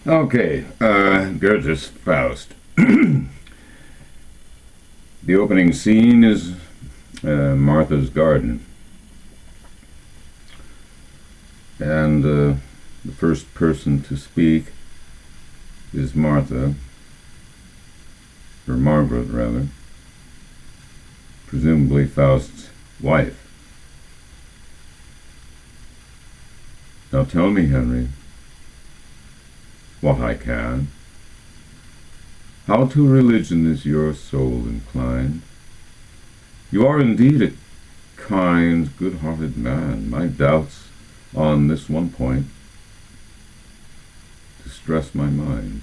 Okay, Goethe's Faust. The opening scene is Martha's garden. And the first person to speak is Martha, or Margaret rather, presumably Faust's wife. Now tell me, Henry, what I can. How to religion is your soul inclined? You are indeed a kind, good-hearted man. My doubts on this one point distress my mind.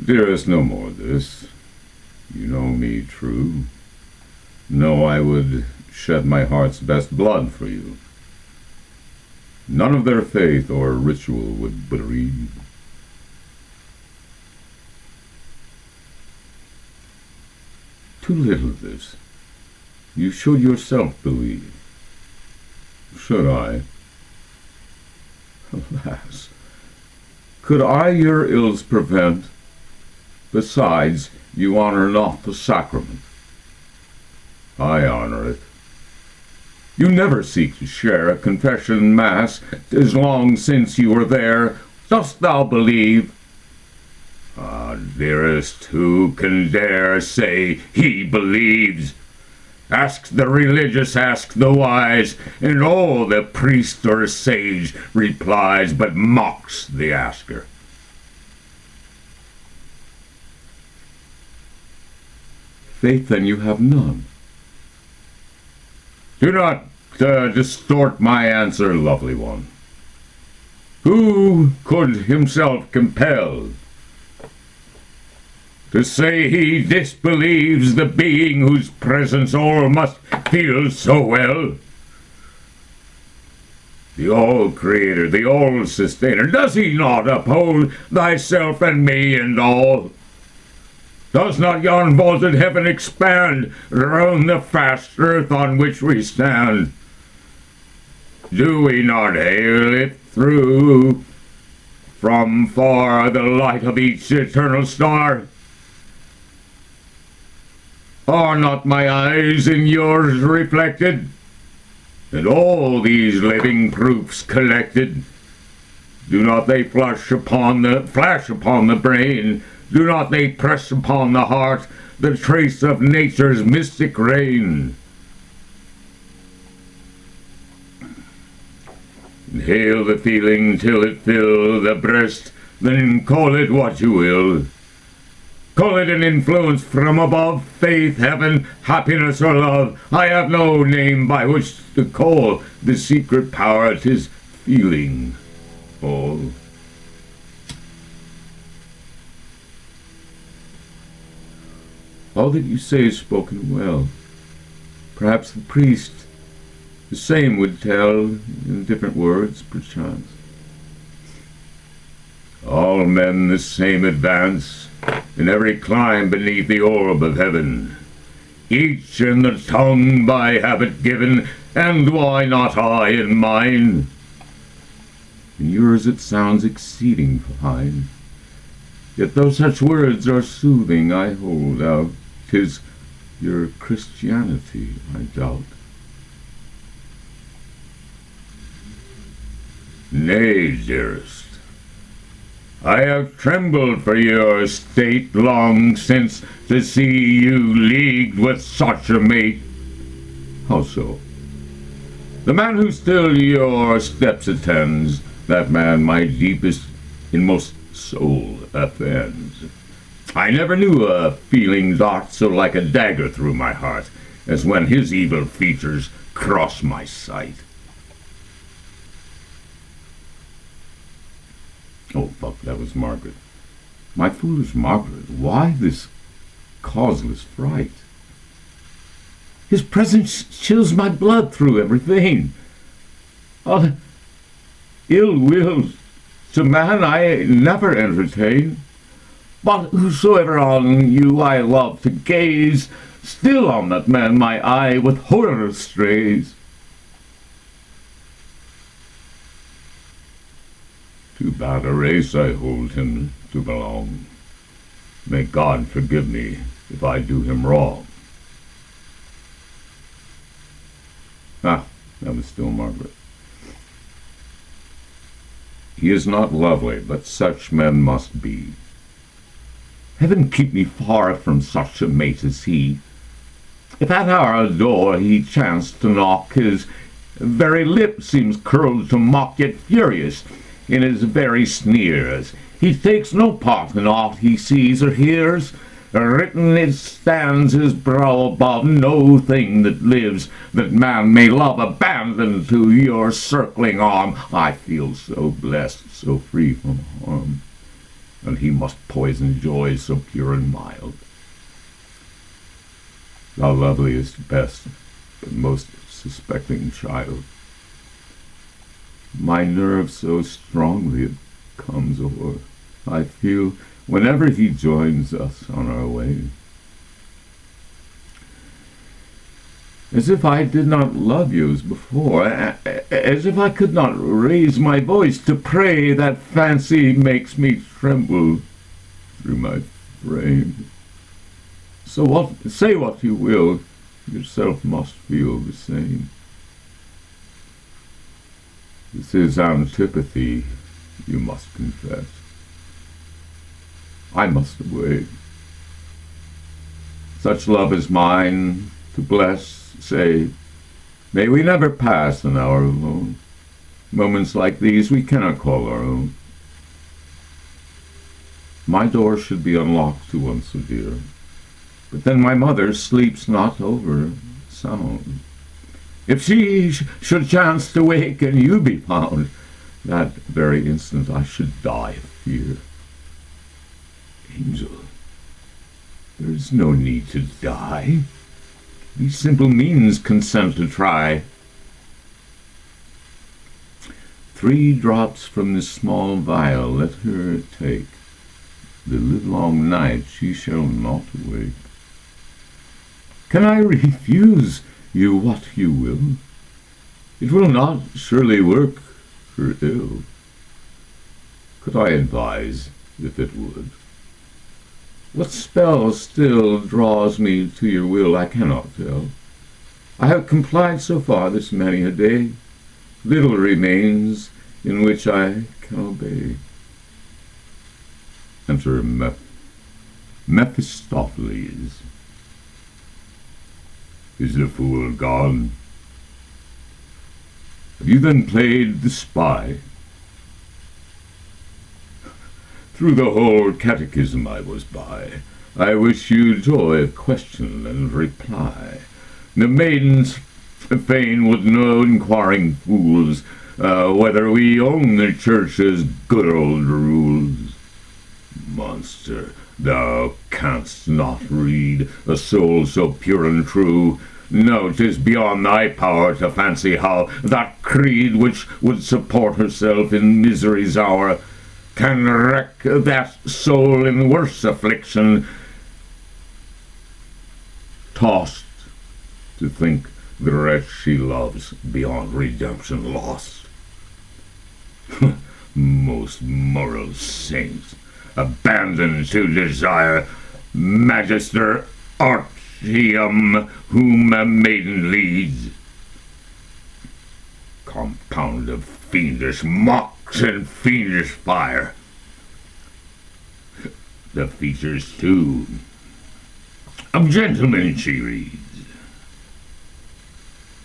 Dearest, no more of this. You know me true. Know I would shed my heart's best blood for you. None of their faith or ritual would bereave. Too little of this. You should yourself believe. Should I? Alas, could I your ills prevent? Besides, you honor not the sacrament. I honor it. You never seek to share a confession mass. 'Tis long since you were there. Dost thou believe? Ah, dearest, who can dare say he believes? Ask the religious, ask the wise, and all the priest or sage replies, but mocks the asker. Faith, then, you have none. Do not distort my answer, lovely one. Who could himself compel to say he disbelieves the being whose presence all must feel so well? The all-creator, the all-sustainer, does he not uphold thyself and me and all? Does not yon vaulted heaven expand round the vast earth on which we stand? Do we not hail it through from far the light of each eternal star? Are not my eyes in yours reflected, and all these living proofs collected? Do not they flash upon the brain? Do not they press upon the heart the trace of nature's mystic reign? Inhale the feeling till it fill the breast, then call it what you will. Call it an influence from above, faith, heaven, happiness, or love. I have no name by which to call the secret power. 'Tis feeling all. All that you say is spoken well. Perhaps the priest the same would tell in different words, perchance. All men the same advance, in every clime beneath the orb of heaven, each in the tongue by habit given, and why not I in mine? In yours it sounds exceeding fine, yet though such words are soothing, I hold out 'tis your Christianity I doubt. Nay, dearest, I have trembled for your state long since to see you leagued with such a mate. How so? The man who still your steps attends, that man my deepest, inmost soul offends. I never knew a feeling dart so like a dagger through my heart as when his evil features cross my sight. Oh, fuck, that was Margaret. My foolish Margaret, why this causeless fright? His presence chills my blood through every vein. Oh, ill will to man I never entertain. But whosoever on you I love to gaze, still on that man my eye with horror strays. To bad a race I hold him to belong. May God forgive me if I do him wrong. Ah, that was still Margaret. He is not lovely, but such men must be. Heaven keep me far from such a mate as he. If at our door he chanced to knock, his very lip seems curled to mock, yet furious in his very sneers. He takes no part in aught he sees or hears. Written it stands his brow above, no thing that lives that man may love, abandoned to your circling arm. I feel so blessed, so free from harm, and he must poison joys so pure and mild. Thou loveliest, best, but most suspecting child, my nerve so strongly it comes o'er, I feel whenever he joins us on our way, as if I did not love you as before, as if I could not raise my voice to pray. That fancy makes me tremble through my frame. So say what you will, yourself must feel the same. This is antipathy, you must confess. I must away. Such love as mine, to bless, say, may we never pass an hour alone. Moments like these we cannot call our own. My door should be unlocked to one so dear, but then my mother sleeps not over sound. If she should chance to wake and you be found, that very instant I should die of fear. Angel, there is no need to die. These simple means consent to try. 3 drops from this small vial let her take. The livelong night she shall not awake. Can I refuse you what you will? It will not surely work her ill. Could I advise if it would? What spell still draws me to your will, I cannot tell. I have complied so far this many a day. Little remains in which I can obey. Enter Mephistopheles. Is the fool gone? Have you then played the spy? Through the whole catechism I was by. I wish you joy of question and reply. The maidens fain would know, inquiring fools, whether we own the church's good old rules. Monster, thou canst not read a soul so pure and true. No, 'tis beyond thy power to fancy how that creed which would support herself in misery's hour can wreck that soul in worse affliction, tossed to think the wretch she loves beyond redemption lost. Most moral saints, abandoned to desire, Magister Artium, whom a maiden leads, compound of fiendish mocks and fiendish fire. The features, too, of gentlemen she reads,